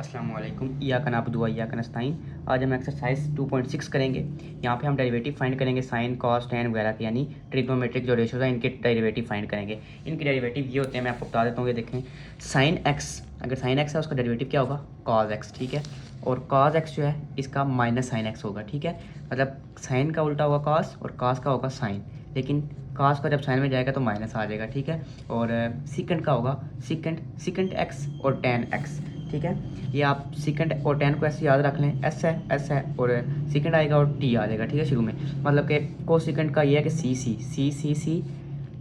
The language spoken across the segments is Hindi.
अस्सलाम वालेकुम। इय्याका नअब्दु व इय्याका नस्तईन। आज हम एक्सरसाइज 2.6 करेंगे। यहाँ पे हम डेरिवेटिव फाइंड करेंगे साइन कॉस टैन वगैरह के, यानी ट्रिग्नोमेट्रिक जो रेशियोज हैं इनके डेरिवेटिव फाइंड करेंगे। इनके डेरिवेटिव ये होते हैं, मैं आपको बता देता हूँ। ये देखें, साइन एक्स, अगर साइन एक्स है उसका डेरिवेटिव क्या होगा, कॉस एक्स, ठीक है। और कॉस एक्स जो है इसका माइनस साइन एक्स होगा, ठीक है। मतलब साइन का उल्टा होगा कॉस और कॉस का होगा साइन, लेकिन कॉस का जब साइन में जाएगा तो माइनस आ जाएगा, ठीक है। और सीकेंड का होगा सीकेंड एक्स और टेन एक्स, ठीक है। ये आप सीकेंड और टेन को ऐसे याद रख लें, एस है और सीकेंड आएगा और टी आ जाएगा, ठीक है, शुरू में। मतलब कि कोसेकेंड का ये है कि सी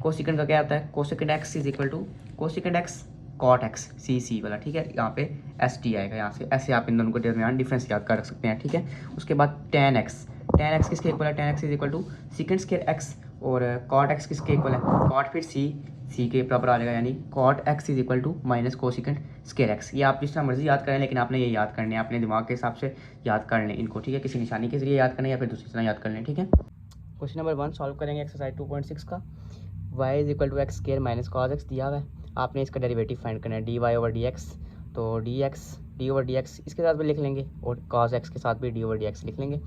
कोसेकेंड का क्या आता है, cosecant x is equal to cosecant x cot x C वाला, ठीक है। यहाँ पे एस टी आएगा यहाँ से, ऐसे आप इन दोनों के दरमियान डिफरेंस याद कर सकते हैं, ठीक है। उसके बाद टेन एक्स किसके इक्वल है, tan x is equal to secant square x और कॉट एक्स किसके इक्वल है, कॉट फिर सी के बराबर आ जाएगा, यानी cot x is equal to minus cosecant square x. ये आप जिस तरह मर्जी याद करें, लेकिन आपने ये याद करने हैं, अपने दिमाग के हिसाब से याद कर लें इनको, ठीक है। किसी निशानी के जरिए याद करना या फिर दूसरी तरह याद कर लें, ठीक है। क्वेश्चन नंबर 1 सॉल्व करेंगे एक्सरसाइज 2.6 का। y is equal to x square minus cos x दिया हुआ है। आपने इसका डेरिवेटिव फाइंड करना है, d y over d x. तो डी ओवर डी एक्स इसके साथ भी लिख लेंगे और कॉस एक्स के साथ भी डी ओवर डी एक्स लिख लेंगे।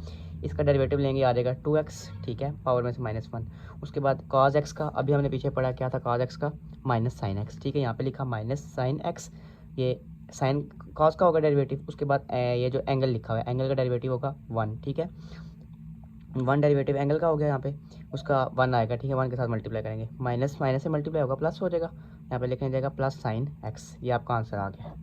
इसका डेरिवेटिव लेंगे, आ जाएगा 2x, ठीक है, पावर में से -1। उसके बाद कॉस एक्स का, अभी हमने पीछे पढ़ा क्या था, कॉस एक्स का माइनस साइन एक्स, ठीक है। यहाँ पे लिखा माइनस साइन एक्स, ये साइन कॉस का होगा डेरिवेटिव। उसके बाद ये जो एंगल लिखा हुआ है, एंगल का डेरिवेटिव होगा 1, ठीक है। 1 डेरिवेटिव एंगल का हो गया, यहाँ पे उसका 1 आएगा, ठीक है। 1 के साथ मल्टीप्लाई करेंगे, माइनस माइनस से मल्टीप्लाई होगा प्लस हो जाएगा, यहाँ पे लिखने जाएगा प्लस साइन एक्स। ये आपका आंसर आ गया।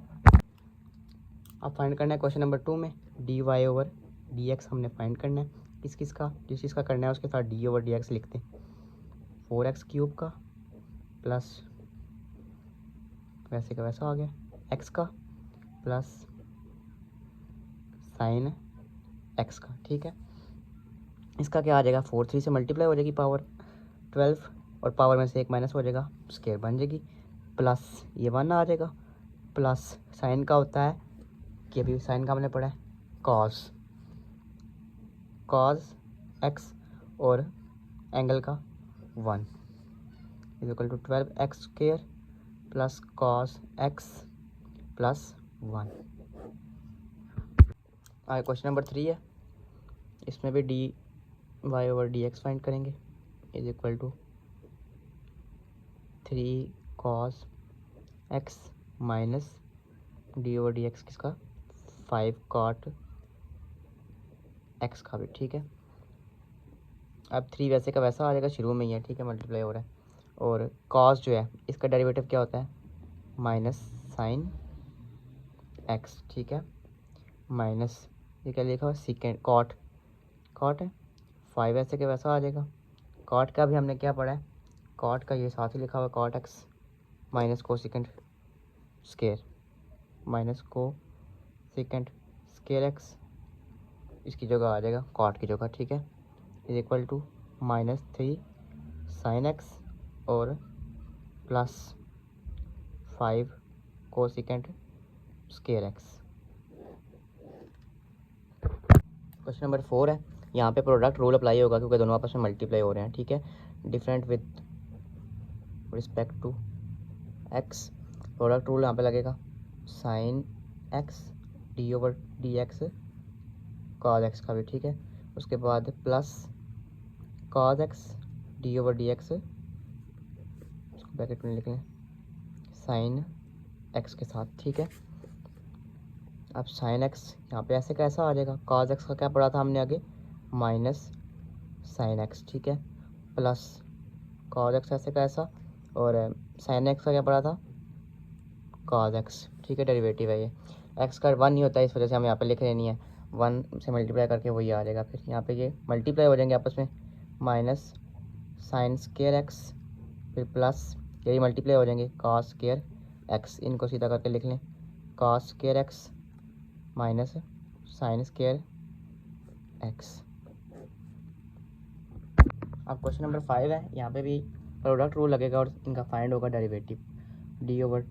अब फाइंड करना है क्वेश्चन नंबर 2 में, d y over d x हमने फाइंड करना है। किस का, जिस चीज़ का करना है उसके साथ डी ओवर डी एक्स लिखते हैं। 4x क्यूब का प्लस वैसे का वैसा आ गया एक्स का प्लस साइन एक्स का, ठीक है। इसका क्या आ जाएगा, 4 3 से मल्टीप्लाई हो जाएगी पावर 12 और पावर में से एक माइनस हो जाएगा, स्केयर बन जाएगी, प्लस ये 1 आ जाएगा, प्लस साइन का होता है कि अभी साइन का हमने पढ़ा है कॉस एक्स और एंगल का 1 is equal to 12x square plus cos x plus 1। आगे क्वेश्चन नंबर 3 है, इसमें भी d y over d x find करेंगे, is equal to 3 cos x minus d over d x किसका, 5 कॉट एक्स का भी, ठीक है। अब 3 वैसे का वैसा आ जाएगा, शुरू में ही है, ठीक है, मल्टीप्लाई हो रहा है। और कॉस जो है इसका डेरिवेटिव क्या होता है, माइनस साइन एक्स, ठीक है, माइनस ये क्या लिखा हुआ है, सीकेंड कॉट है, 5 ऐसे के वैसा आ जाएगा। कॉट का भी हमने क्या पढ़ा है, कॉट का ये साथ ही लिखा हुआ है, cot x minus cosecant square minus cosecant square x, इसकी जगह आ जाएगा कॉट की जगह, ठीक है, is equal to -3 sine x और plus 5 cosecant square x. Question number 4 है, यहाँ पे प्रोडक्ट रूल अप्लाई होगा क्योंकि दोनों आपस में मल्टीप्लाई हो रहे हैं, ठीक है। Different with respect to x, product rule यहाँ पे लगेगा, sine x d over d x cos x का भी, ठीक है। उसके बाद plus cos x d over d x, उसको ब्रैकेट में लिख लें, साइन एक्स के साथ, ठीक है। अब साइन एक्स यहाँ पे ऐसे कैसा आ जाएगा, कॉस एक्स का क्या पढ़ा था हमने आगे, माइनस साइन एक्स, ठीक है, प्लस कॉस एक्स ऐसे कैसा, और साइन एक्स का क्या पढ़ा था, कॉस एक्स, ठीक है, डेरिवेटिव है ये। एक्स का 1 नहीं होता है, इस वजह से हम यहाँ पे लिख लेनी है, 1 से मल्टीप्लाई करके वही आ जाएगा। फिर यहाँ पे ये मल्टीप्लाई हो जाएंगे आपस में, माइनस साइन स्केयर एक्स फिर प्लस ये मल्टीप्लाई हो जाएंगे कॉस स्केयर एक्स, इनको सीधा करके लिख लें, cos square x minus sine square x. अब क्वेश्चन नंबर 5 है, यहाँ पे भी प्रोडक्ट रूल लगेगा और इनका फाइंड होगा derivative. D over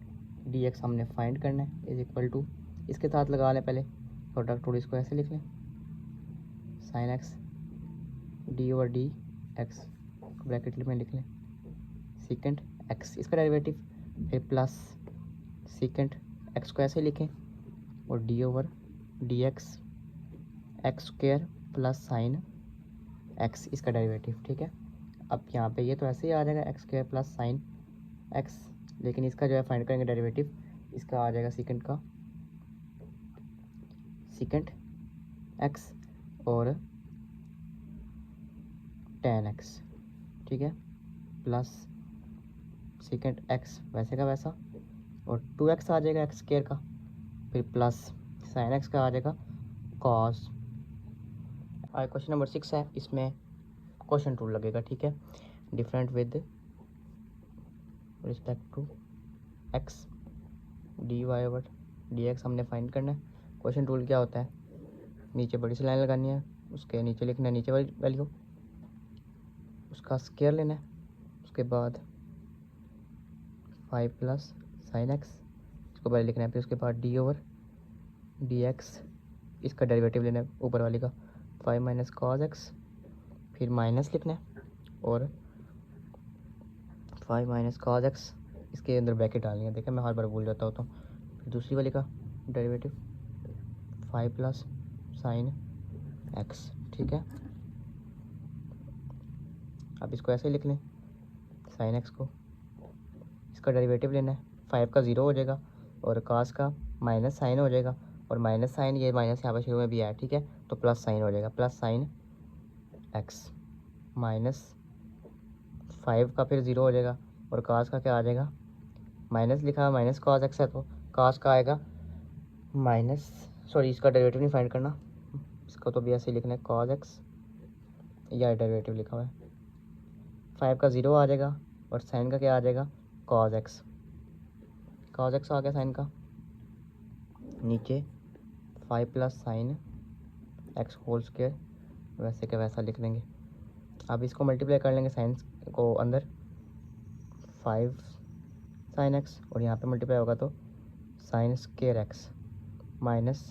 d x हमने फाइंड करना है, इज इक्वल टू इसके साथ लगा लें पहले प्रोडक्ट रूल, इसको ऐसे लिख लें, sign x d over d x bracket में लिख लें, सीकेंड एक्स इसका डेरिवेटिव, फिर प्लस सीकेंड एक्स को ऐसे लिखें, और D over d x x square plus sine x इसका डेरिवेटिव, ठीक है। अब यहाँ पे ये तो ऐसे ही आ जाएगा x square plus sine x, लेकिन इसका जो है फाइंड करेंगे डेरिवेटिव, इसका आ जाएगा सेकंड का सेकंड एक्स और टेन एक्स, ठीक है, प्लस सेकंड एक्स वैसे का वैसा और 2x आ जाएगा एक्स स्क्वायर का, फिर प्लस साइन एक्स का आ जाएगा कॉस। और क्वेश्चन नंबर 6 है, इसमें क्वेश्चन टूल लगेगा, ठीक है। Different with respect to x d y over d x हमने फाइंड करना है। क्वेश्चन टूल क्या होता है, नीचे बड़ी सी लाइन लगानी है, उसके नीचे लिखना है नीचे वाली वैल्यू, उसका स्क्वायर लेना है, उसके बाद 5 प्लस साइन एक्स इसको पहले लिखना है, फिर उसके बाद डी ओवर डी एक्स इसका डेरिवेटिव लेना है ऊपर वाली का 5 माइनस कॉस एक्स, फिर माइनस लिखना है और 5 माइनस कॉस एक्स इसके अंदर ब्रैकेट डालनी है। देखिए मैं हर बार भूल जाता हूँ, तो फिर दूसरी वाली का डेरिवेटिव 5 प्लस साइन एक्स, ठीक है। अब इसको ऐसे लिख लें, साइन एक्स को इसका डेरिवेटिव लेना है, 5 का 0 हो जाएगा और कास का माइनस साइन हो जाएगा, और माइनस साइन ये माइनस यहाँ पर शुरू में भी आया, ठीक है, तो प्लस साइन हो जाएगा, प्लस साइन एक्स माइनस 5 का फिर 0 हो जाएगा और कास का क्या आ जाएगा, माइनस लिखा माइनस कॉस एक्स है तो कास का आएगा माइनस, सॉरी इसका डेरिवेटिव नहीं फाइंड करना, इसको तो भी ऐसे ही लिखना है कॉस एक्स, या डेरिवेटिव लिखा हुआ है, 5 का 0 आ जाएगा और साइन का क्या आ जाएगा कॉस एक्स, कॉस एक्स आ गया साइन का, नीचे 5 plus sine x whole square वैसे के वैसा लिख देंगे। अब इसको मल्टीप्लाई कर लेंगे साइन को अंदर 5 साइन एक्स और यहाँ पे मल्टीप्लाई होगा तो sine square x minus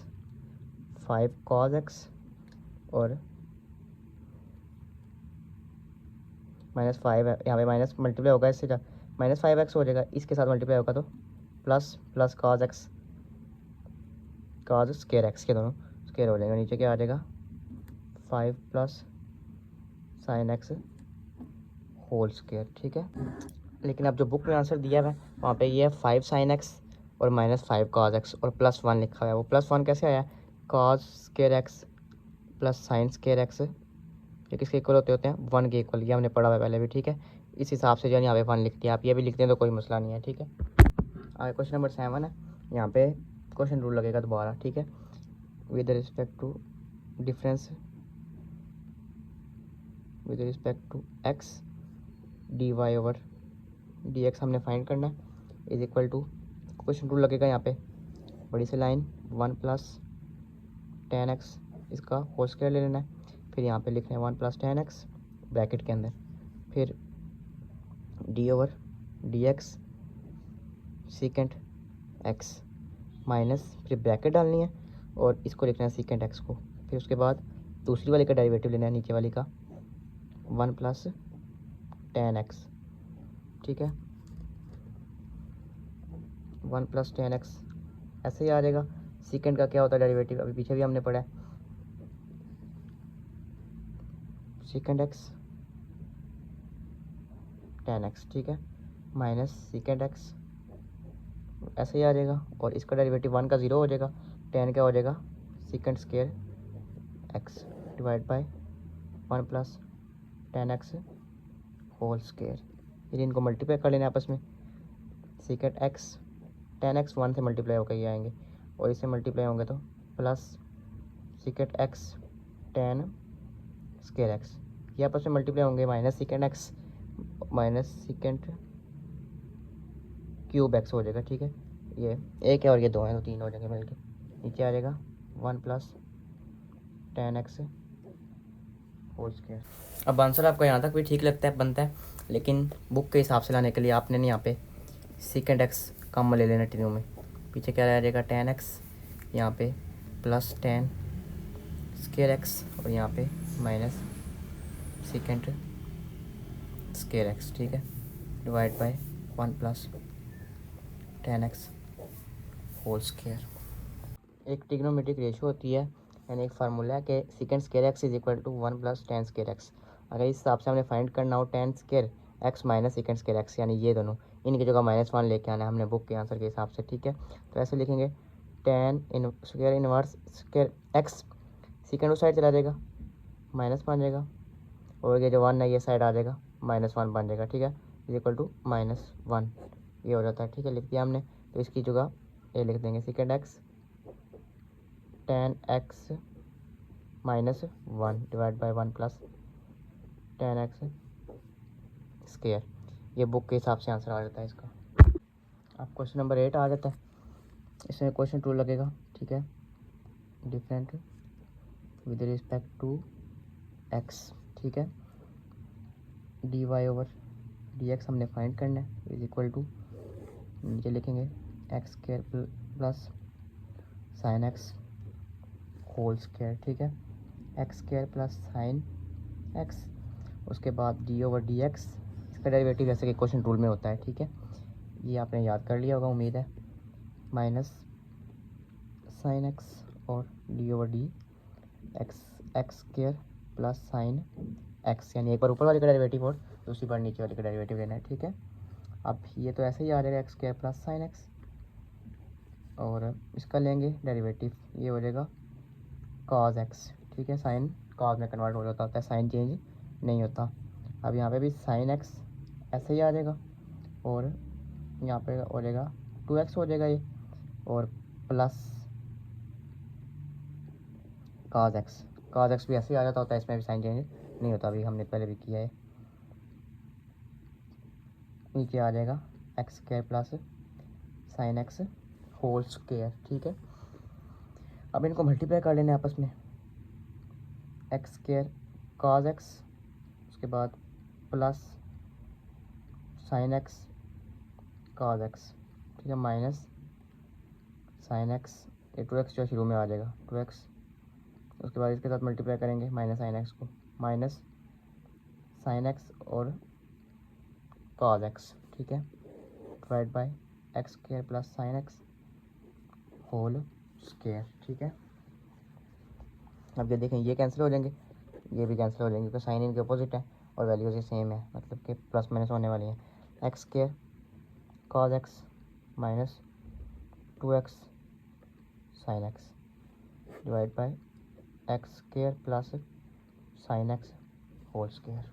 5 cos x और माइनस 5 यहाँ पे माइनस मल्टीप्लाई होगा इससे माइनस 5x हो जाएगा, इसके साथ मल्टीप्लाई होगा तो plus plus cos x cos square x के दोनों स्क्वायर हो जाएगा, नीचे क्या आ जाएगा 5 plus sine x whole square, ठीक है। लेकिन अब जो बुक में आंसर दिया हुआ है वहाँ पे ये है 5 साइन एक्स और माइनस 5 कॉस एक्स और प्लस 1 लिखा हुआ है। वो प्लस 1 कैसे आया, cos square x plus sine square x ये किसके इक्वल होते हैं 1 के इक्वल, ये हमने पढ़ा हुआ है पहले भी, ठीक है। इस हिसाब से जो है यहाँ पे 1 लिख दिया, आप ये भी लिखते हैं तो कोई मसला नहीं है, ठीक है। आगे क्वेश्चन नंबर 7 है, यहाँ पे क्वेश्चन रूल लगेगा दोबारा, ठीक है। With respect to difference with respect to x d y over d x हमने फाइंड करना है, is equal to question rule लगेगा यहाँ पे बड़ी सी लाइन 1 प्लस 10x इसका होल स्क्वायर ले लेना है, फिर यहाँ पे लिखना है 1 प्लस 10x ब्रैकेट के अंदर, फिर d over d x secant x minus फिर ब्रैकेट डालनी है और इसको लिखना है सीकेंट एक्स को, फिर उसके बाद दूसरी वाली का डेरिवेटिव लेना है नीचे वाली का 1 प्लस 10x, ठीक है। 1 प्लस 10x ऐसे ही आ जाएगा। सीकेंट का क्या होता है डेरिवेटिव, अभी पीछे भी हमने पढ़ा है, सीकेंट एक्स 10x, ठीक है, माइनस सीकेंट एक्स ऐसे ही आ जाएगा और इसका डेरिवेटिव 1 का 0 हो जाएगा, 10 क्या हो जाएगा secant square x divide by 1 plus 10x whole square, फिर इनको मल्टीप्लाई कर लेना आपस में, सीकेंट एक्स 10x 1 से मल्टीप्लाई होकर ये आएंगे और इससे मल्टीप्लाई होंगे तो plus secant x 10 square x, ये आपस में मल्टीप्लाई होंगे minus secant x minus secant cube x हो जाएगा, ठीक है। ये एक है और ये 2 हैं तो 3 हो जाएंगे मिलके, नीचे आ जाएगा 1 प्लस 10x होल स्क्वायर। अब आंसर आपको यहाँ तक भी ठीक लगता है, बनता है, लेकिन बुक के हिसाब से लाने के लिए आपने नहीं यहाँ पे सीकेंट एक्स कम ले लेना तीनों में, पीछे क्या रह जाएगा 10x, यहाँ पे प्लस 10 स्क्वायर एक्स और यहाँ पे माइनस सीकेंट स्क्वायर एक्स, ठीक है, divide by 1 plus 10x whole square. एक ट्रिग्नोमेट्रिक रेशियो होती है, यानी एक फार्मूला है कि secant square x is equal to 1 + tan square x. अगर इस हिसाब से हमने फाइंड करना हो tan square x minus secant square x, यानी ये दोनों इनकी जगह -1 लेके आना है हमने बुक के आंसर के हिसाब से, ठीक है। तो ऐसे लिखेंगे tan square inverse square x, second उस साइड चला जाएगा -1 बन जाएगा, और ये जो 1 है ये साइड आ जाएगा -1 बन जाएगा, ठीक है, इज इक्वल टू -1 ये हो जाता है, ठीक है। लिख दिया हमने। तो इसकी जगह ये लिख देंगे second x tan x -1 divide by 1 + tan x square. ये बुक के हिसाब से आंसर आ जाता है इसका। अब क्वेश्चन नंबर 8 आ जाता है, इसमें क्वेश्चन 2 लगेगा, ठीक है। Different with respect to x, ठीक है। dy/dx हमने फाइंड करना है, इज इक्वल टू नीचे लिखेंगे x² plus sin x whole square, ठीक है, x² प्लस sin x, उसके बाद d/dx, इसका डेरिवेटिव जैसे कि क्वेश्चन रूल में होता है, ठीक है। ये आपने याद कर लिया होगा उम्मीद है, माइनस sin x और d/x² प्लस sin x, यानी एक बार ऊपर वाले का डेरिवेटिव और दूसरी बार नीचे वाले का डेरिवेटिव लेना है, ठीक है। अब ये तो ऐसे ही आ जाएगा x² प्लस sin x, और इसका लेंगे डेरिवेटिव, ये हो जाएगा cos x, ठीक है। साइन cos में कन्वर्ट हो जाता होता है, साइन चेंज नहीं होता। अब यहाँ पे भी sin x ऐसे ही आ जाएगा, और यहाँ पे हो जाएगा 2x हो जाएगा ये, और प्लस cos x भी ऐसे ही आ जाता होता है, इसमें भी साइन चेंज नहीं होता, अभी हमने पहले भी किया है। नीचे आ जाएगा x² plus sin x whole square, ठीक है। अब इनको मल्टीप्लाई कर लेने आपस में, x² cos x, उसके बाद plus sin x cos x, ठीक है, माइनस sin x, ये 2x जो शुरू में आ जाएगा 2x, उसके बाद इसके साथ मल्टीप्लाई करेंगे माइनस sin x को, माइनस sin x और cos x, ठीक है, divide by x² plus sin x whole square, ठीक है। अब ये देखें ये कैंसिल हो जाएंगे, ये भी कैंसिल हो जाएंगे, क्योंकि साइन इनके अपोजिट है और वैल्यूज सेम है, मतलब कि प्लस माइनस होने वाली है। x² cos x minus 2x sin x divide by x² plus sin x whole square.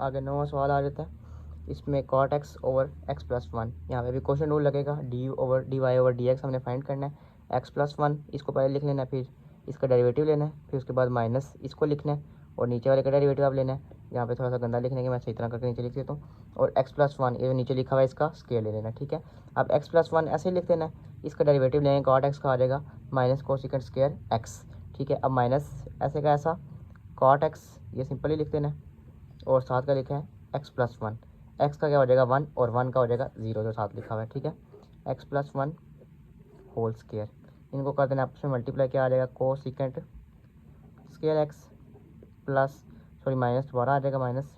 आगे 9वां सवाल आ जाता है, इसमें cot x ओवर x + 1, यहाँ पे भी क्वेश्चन रूल लगेगा, dy/dx हमने फाइंड करना है, x + 1 इसको पहले लिख लेना है, फिर इसका डेरिवेटिव लेना है, फिर उसके बाद माइनस इसको लिखना है, और नीचे वाले का डेरिवेटिव आप लेना है। यहाँ पे थोड़ा सा गंदा लिखने के, मैं सही तरह करके नीचे लिख देता हूँ, और x + 1 ये नीचे लिखा हुआ है इसका स्केयर ले लेना, ठीक है। अब x + 1 ऐसे ही लिख देना है, इसका डेरिवेटिव लेंगे cot x का आ जाएगा माइनस कोसेकेंड स्क्वायर x, ठीक है। अब माइनस ऐसे का ऐसा cot x ये सिंपल ही लिख देना है, और साथ का लिखा है x + 1, x का क्या हो जाएगा 1 और 1 का हो जाएगा 0 जो साथ लिखा हुआ है, ठीक है। x + 1 होल स्क्वायर, इनको कर देना आपस में मल्टीप्लाई, क्या आ जाएगा cosecant square x plus sorry minus दोबारा आ जाएगा, माइनस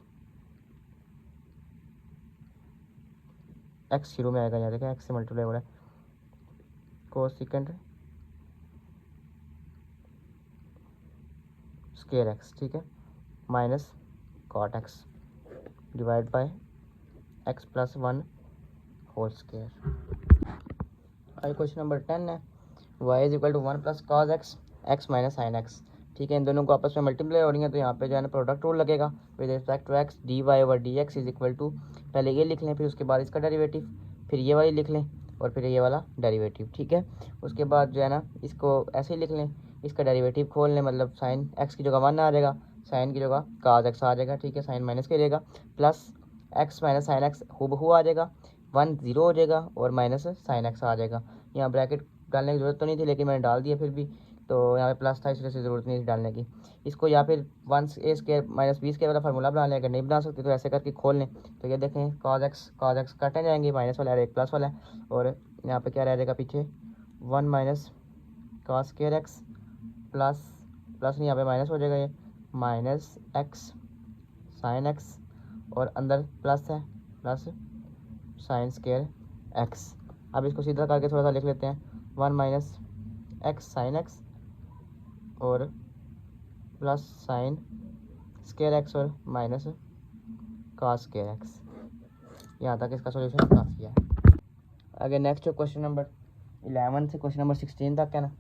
x शुरू में आएगा, यहाँ देखिए x से मल्टीप्लाई हो रहा है, कोसेकेंड स्क्वायर x, ठीक है, minus cot x divide by x + 1 whole square. आगे क्वेश्चन नंबर 10 है, y = 1 + cos x x - sin x, ठीक है। इन दोनों को आपस में मल्टीप्लाई हो रही है, तो यहाँ पे जो है ना प्रोडक्ट रूल लगेगा, with respect to x dy/dx is equal to, पहले ये लिख लें, फिर उसके बाद इसका डेरिवेटिव, फिर ये वाली लिख लें, और फिर ये वाला डेरिवेटिव, ठीक है। उसके बाद जो है ना इसको ऐसे ही लिख लें, इसका डेरिवेटिव खोल लें, मतलब साइन x की जगह 1 आ जाएगा, साइन की जगह cos x आ जाएगा, ठीक है, साइन माइनस के जाएगा, प्लस x - sin x हूबहू आ जाएगा, 1 0 हो जाएगा, और माइनस sin x आ जाएगा। यहाँ ब्रैकेट डालने की ज़रूरत तो नहीं थी, लेकिन मैंने डाल दिया फिर भी, तो यहाँ पे प्लस था इसलिए से ज़रूरत नहीं थी डालने की इसको, या फिर 1a² - b² वाला फार्मूला बना लें, अगर नहीं बना सकते तो ऐसे करके खोल लें। तो ये देखें cos x कटने जाएंगे, माइनस वाला एक प्लस वाला है, और यहाँ पे क्या रह जाएगा पीछे 1 minus cos square x plus plus नहीं, यहाँ पे माइनस हो जाएगा, ये माइनस x sin x, और अंदर प्लस है, प्लस साइन स्केयर एक्स। अब इसको सीधा करके थोड़ा सा लिख लेते हैं, 1 माइनस एक्स साइन एक्स और प्लस साइन स्केयर एक्स और माइनस कॉस स्केयर एक्स। यहाँ तक इसका सॉल्यूशन काफ़ी है। आगे नेक्स्ट क्वेश्चन नंबर 11 से क्वेश्चन नंबर 16 तक है ना,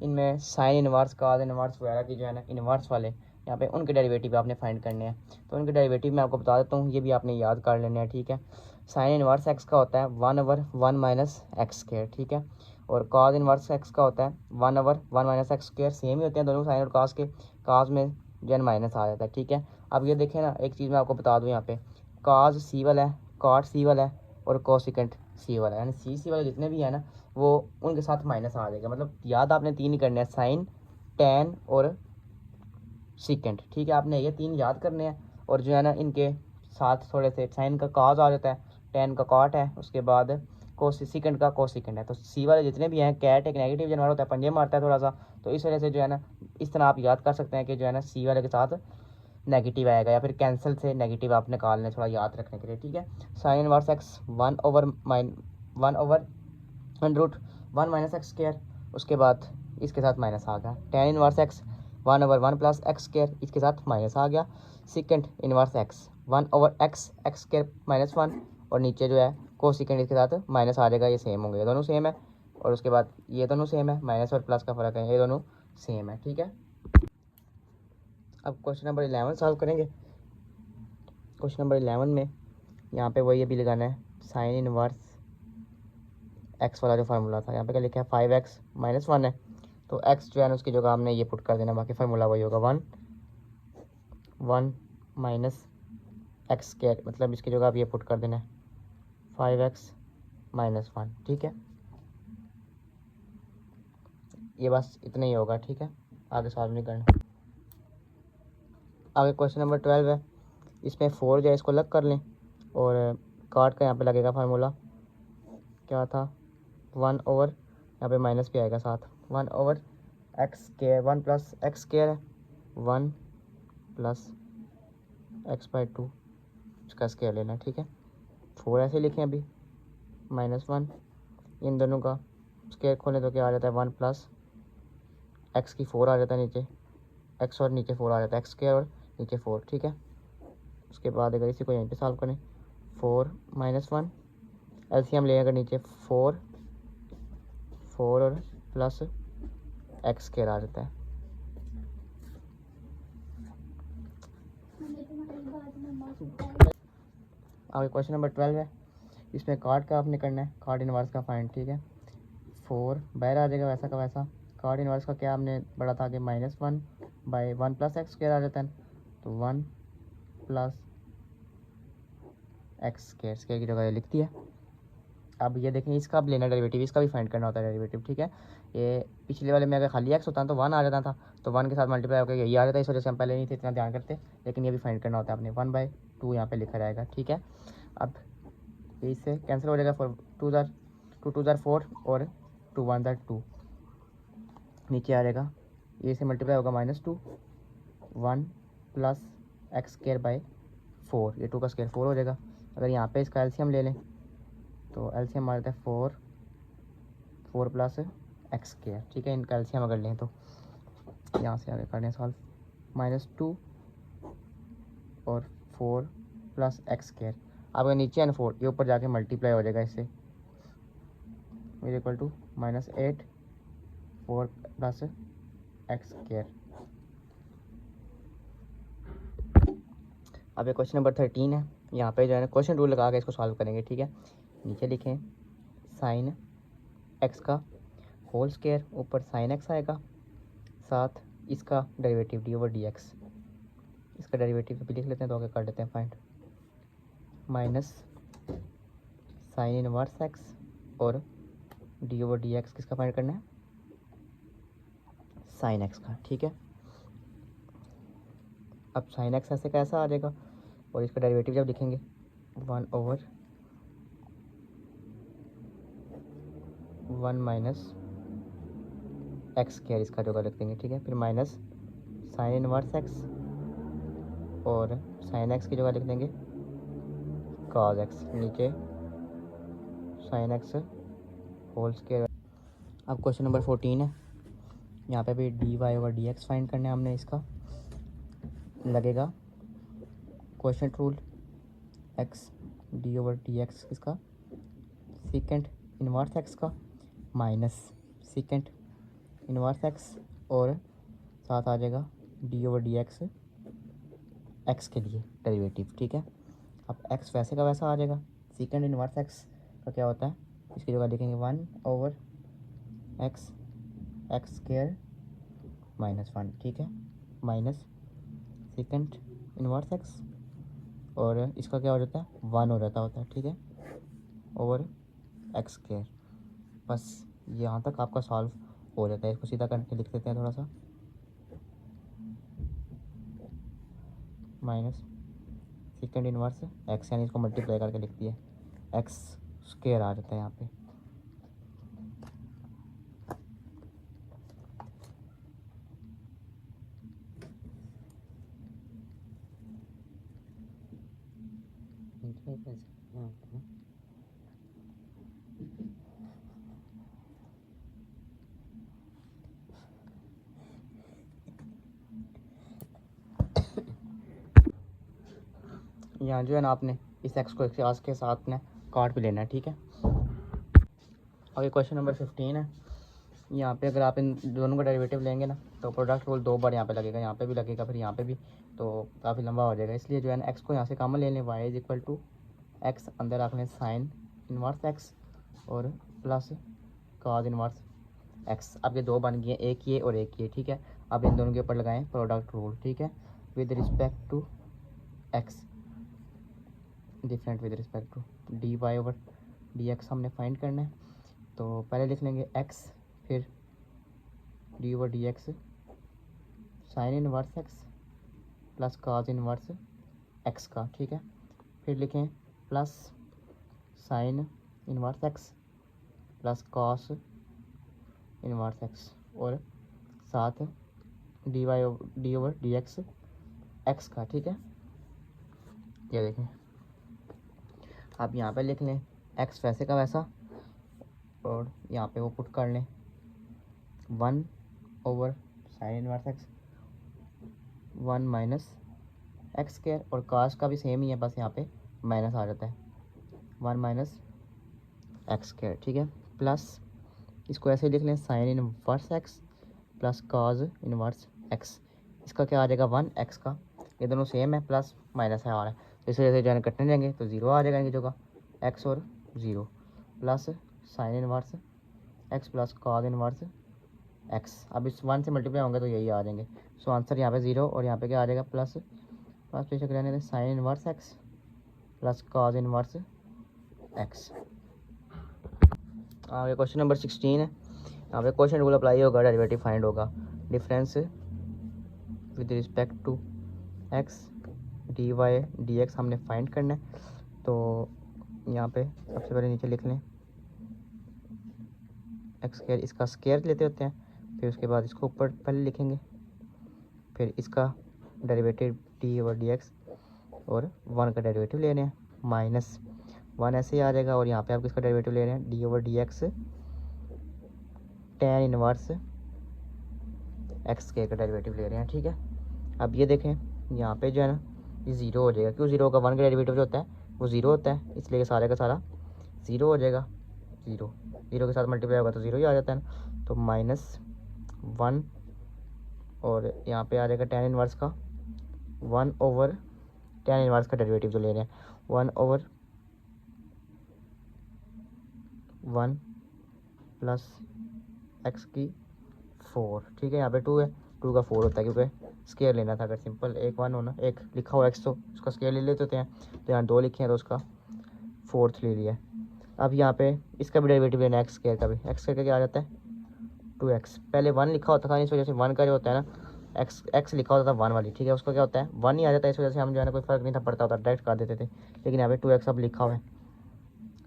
इनमें साइन इनवर्स कॉस इनवर्स वगैरह की जो है ना इनवर्स वाले यहाँ पे उनके डेरिवेटिव आपने फाइंड करने हैं। तो उनके डेरिवेटिव मैं आपको बता देता हूँ, ये भी आपने याद कर लेने हैं, ठीक है। साइन इनवर्स एक्स का होता है 1/1 माइनस एक्स स्क्वायर, ठीक है। और कॉस इनवर्स एक्स का होता है 1/1 माइनस एक्स स्क्वायर। सेम ही होते हैं दोनों साइन और कॉस के। कॉस में जो है माइनस आ जाता है, ठीक है। अब ये देखें ना, एक चीज़ मैं आपको बता दूँ, यहाँ पे कॉस सी वाला है, कॉट सी वाला है और कोसिकेंट सी वाला है, यानी सी वाले जितने भी है ना वो उनके साथ माइनस आ जाएगा। मतलब याद आपने तीन ही करने हैं, साइन टेन और सीकेंट, ठीक है। आपने ये तीन याद करने हैं और जो है ना इनके साथ थोड़े से साइन का कॉस आ जाता है, टेन का कॉट है, उसके बाद सीकेंट का कोसिकेंट है। तो सी वाले जितने भी हैं, कैट एक नेगेटिव जानवर होता है, पंजे मारता है थोड़ा सा, तो इस वजह से जो है ना इस तरह आप याद कर सकते हैं कि जो है ना सी वाले के साथ नेगेटिव आएगा, या फिर कैंसिल से नेगेटिव आप निकालने थोड़ा याद रखने के लिए, ठीक है। Sine inverse x 1/1 minus x square, उसके बाद इसके साथ माइनस आ गया। Tan inverse x 1/1 plus x square, इसके साथ माइनस आ गया। Secant inverse x 1/x x square -1, और नीचे जो है कोसिकेंड इसके साथ माइनस आ जाएगा। ये सेम होंगे, ये दोनों सेम है। और उसके बाद ये दोनों सेम है, माइनस और प्लस का फ़र्क है, ये दोनों सेम है, ठीक है। अब क्वेश्चन नंबर 11 सॉल्व करेंगे। क्वेश्चन नंबर 11 में यहाँ पे वही अभी लगाना है, साइन इनवर्स एक्स वाला जो फार्मूला था। यहाँ पे क्या लिखा है, 5x -1 है, तो x जो है ना उसकी जगह हमने ये पुट कर देना, बाकी फार्मूला वही होगा 1 माइनस एक्स स्क्वायर, मतलब इसकी जगह आप ये पुट कर देना है 5x -1, ठीक है। ये बस इतना ही होगा, ठीक है, आगे सॉल्व नहीं करना। आगे क्वेश्चन नंबर 12 है, इसमें 4 जो है इसको अलग कर लें और काट का यहाँ पे लगेगा फार्मूला क्या था, 1/, यहाँ पे माइनस भी आएगा साथ, 1/x square, 1 plus x square है, 1 प्लस x/2 इसका स्क्वायर लेना है, ठीक है। 4 ऐसे लिखें अभी, -1, इन दोनों का स्क्वायर खोलें तो क्या आ जाता है, 1 प्लस एक्स की 4 आ जाता है नीचे, एक्स और नीचे 4 आ जाता है, एक्स स्क्वायर और नीचे 4, ठीक है। उसके बाद अगर इसी को यहीं पे सॉल्व करें, 4 -1 एलसीएम ले, अगर नीचे 4 और प्लस एक्स स्क्वायर आ जाता है। आगे क्वेश्चन नंबर 12 है, इसमें कार्ड का आपने करना है, कार्ड इनवर्स का फाइंड, ठीक है। 4 बाहर आ जाएगा वैसा का वैसा, कार्ड इनवर्स का क्या हमने बड़ा था कि -1/1 प्लस एक्स स्क्वायर आ जाता है, तो 1 प्लस एक्स स्क्वायर की जगह लिख दिया। अब ये देखें, इसका भी लेना डेरिवेटिव, इसका भी फाइंड करना होता है डेरिवेटिव, ठीक है। ये पिछले वाले में अगर खाली एक्स होता है तो 1 आ जाता था, तो 1 के साथ मल्टीप्लाई होकर यही आ जाता है, इस वजह से हम पहले नहीं थे इतना ध्यान करते, लेकिन ये भी फाइंड करना होता है आपने, 1/2 यहाँ पे लिखा जाएगा, ठीक है। अब इससे कैंसिल हो जाएगा, 2 2 और 2 1 2 नीचे आ जाएगा, ये से मल्टीप्लाई होगा -2, 1 प्लस एक्स स्क्वायर बाई 4, ये 2 का स्क्वायर 4 हो जाएगा। अगर यहाँ पे इसका एलसीएम ले लें तो एलसीएम आ जाता है 4 प्लस एक्स स्क्वायर, ठीक है। इनका एलसीएम अगर लें तो यहाँ से आगे करने सॉल्व, -2 और 4 प्लस एक्स स्क्वायर, अब अगर नीचे है ना 4, ये ऊपर जाके मल्टीप्लाई हो जाएगा इससे, is equal to -8 4 plus x square. अब ये क्वेश्चन नंबर 13 है, यहाँ पे जो है ना क्वेश्चन रूल लगा के इसको सॉल्व करेंगे, ठीक है। नीचे लिखें साइन एक्स का होल स्क्वायर, ऊपर साइन एक्स आएगा, साथ इसका डेरिवेटिव d/dx, इसका डेरिवेटिव भी लिख लेते हैं तो आगे कर लेते हैं find, minus sine inverse x और d/dx किसका फाइंड करना है, साइन एक्स का, ठीक है। अब साइन एक्स ऐसे कैसा आ जाएगा, और इसका डेरिवेटिव जब लिखेंगे 1/1 माइनस एक्स स्क्वायर, इसका जगह लिख देंगे, ठीक है। फिर माइनस साइन इनवर्स एक्स और साइन एक्स की जगह लिख देंगे कॉस एक्स, नीचे साइन एक्स होल स्क्वायर। अब क्वेश्चन नंबर 14 है, यहाँ पे भी d y over d x find करना है हमने। इसका लगेगा question rule, x d over d x इसका सीकेंट इनवर्स एक्स का माइनस सीकेंट इनवर्स एक्स, और साथ आ जाएगा d over d x x के लिए डेरिवेटिव। ठीक है, अब एक्स वैसे का वैसा आ जाएगा। सीकेंट इनवर्स एक्स का क्या होता है, इसकी जगह लिखेंगे 1/x एक्स स्क्वायर -1। ठीक है, माइनस सीकेंट इनवर्स एक्स, और इसका क्या हो जाता है 1 हो जाता होता है। ठीक है, ओवर एक्स स्क्वायर। बस यहाँ तक आपका सॉल्व हो जाता है। इसको सीधा करके लिख देते हैं थोड़ा सा, माइनस सेकेंड इनवर्स एक्स, यानी इसको मल्टीप्लाई करके लिख दिया, एक्स स्क्वायर आ जाता है यहाँ पे। यहाँ जो है ना आपने इस एक्स को एक्स के साथ ने काट भी लेना है। ठीक है, और ये क्वेश्चन नंबर 15 है। यहाँ पे अगर आप इन दोनों का डेरिवेटिव लेंगे ना तो प्रोडक्ट रूल 2 बार यहाँ पे लगेगा, यहाँ पे भी लगेगा, फिर यहाँ पे भी, तो काफ़ी लंबा हो जाएगा। इसलिए जो है ना एक्स को यहाँ से कॉमन ले लें, y is equal to x, अंदर रख लें साइन इनवर्स एक्स और प्लस कॉज इनवर्स एक्स। अब ये 2 बन गए, एक ये और एक ये। ठीक है, अब इन दोनों के ऊपर लगाएं प्रोडक्ट रूल। ठीक है, with respect to x, different with respect to d y over d x हमने फाइंड करना है। तो पहले लिख लेंगे एक्स, फिर d over d x sine inverse x plus cos inverse x का। ठीक है, फिर लिखें plus sine inverse x plus cos inverse x, और साथ d y d over d x x का। ठीक है, ये देखें, आप यहाँ पे लिख लें एक्स वैसे का वैसा, और यहाँ पे वो पुट कर लें 1 over sign inverse x 1 minus x square, और काश का भी सेम ही है, बस यहाँ पे माइनस आ जाता है 1 माइनस एक्स स्क्वायर। ठीक है, प्लस इसको ऐसे लिख लें sine inverse x plus cos inverse x, इसका क्या आ जाएगा 1 एक्स का, ये दोनों सेम है, प्लस माइनस है आ रहा है, तो इस वजह से जो कटने जाएंगे तो 0 आ जाएगा इनकी जगह, एक्स और 0 plus sine inverse x plus cos inverse x. अब इस 1 से मल्टीप्लाई होंगे तो यही आ जाएंगे। सो आंसर यहाँ पे 0, और यहाँ पे क्या आ जाएगा प्लस बेशक रहने दें sine inverse x plus cos inverse x. आगे क्वेश्चन नंबर 16 है। यहाँ पे क्वेश्चन रूल अप्लाई होगा, डेरिवेटिव फाइंड होगा, difference with respect to x d y d x हमने फाइंड करना है। तो यहाँ पे सबसे पहले नीचे लिख लें एक्स स्क्वायर, इसका स्क्वायर लेते होते हैं, फिर उसके बाद इसको ऊपर पहले लिखेंगे, फिर इसका derivative D over d x, और 1 का डेरिवेटिव ले रहे हैं, माइनस 1 ऐसे ही आ जाएगा, और यहाँ पे आप किसका डेरिवेटिव ले रहे हैं D over d x ten inverse x के का डेरिवेटिव ले रहे हैं। ठीक है, अब ये देखें यहाँ पे जो है ना ये 0 हो जाएगा, क्यों 0 होगा, 1 का डेरिवेटिव जो होता है वो 0 होता है, इसलिए सारे का सारा 0 हो जाएगा। 0 के साथ मल्टीप्लाई होगा तो 0 ही आ जाता है ना, तो -1, और यहाँ पे आ जाएगा टेन इनवर्स का 1 ओवर टेन इनवर्स का डेरिवेटिव जो ले रहे हैं 1 ओवर 1 प्लस एक्स की 4। ठीक है, यहाँ पे 2 है, 2 का 4 होता है, क्योंकि स्केयर लेना था। अगर सिंपल एक 1 होना, एक लिखा हुआ एक्स तो उसका स्केयर ले लेते होते हैं, तो यहाँ 2 लिखे हैं तो उसका 4th ले लिया है। अब यहाँ पे इसका भी डेरिवेटिव लेना है एक्स स्केयर का भी, एक्स स्केयर का क्या आ जाता है 2x, पहले 1 लिखा होता था, इस वजह से 1 का जो होता है ना एक्स लिखा होता था 1 वाली। ठीक है, उसका क्या होता है 1 ही आ जाता है, इस वजह से हम जो है ना कोई फ़र्क नहीं था पड़ता होता, डायरेक्ट कर देते थे। लेकिन यहाँ पे 2x अब लिखा हुआ है,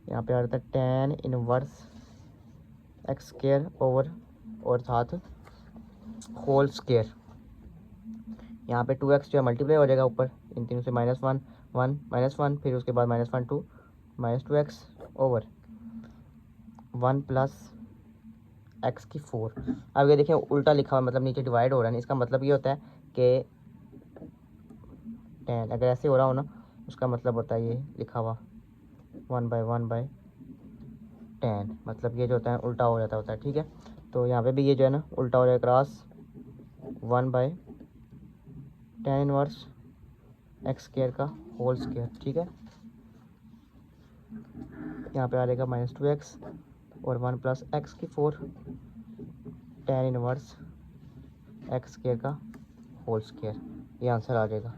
यहाँ पे आ जाता है ten inverse x square over और साथ होल स्केयर। यहाँ पे 2x जो है मल्टीप्लाई हो जाएगा ऊपर इन तीनों से, -1 1 -1, फिर उसके बाद -1 2 -2x ओवर 1 प्लस एक्स की 4। अब ये देखिए उल्टा लिखा हुआ, मतलब नीचे डिवाइड हो रहा है ना, इसका मतलब ये होता है कि 10, अगर ऐसे हो रहा हो ना उसका मतलब होता है ये लिखा हुआ 1/10, मतलब ये जो होता है उल्टा हो जाता होता है। ठीक है, तो यहाँ पे भी ये जो है ना उल्टा हो जाएगा, क्रॉस 1/10 इनवर्स एक्स स्क्वायर का होल स्क्वायर। ठीक है, यहाँ पे आ जाएगा -2x और 1 प्लस एक्स की 4 10 इनवर्स एक्स स्क्वायर का होल स्क्वायर, ये आंसर आ जाएगा।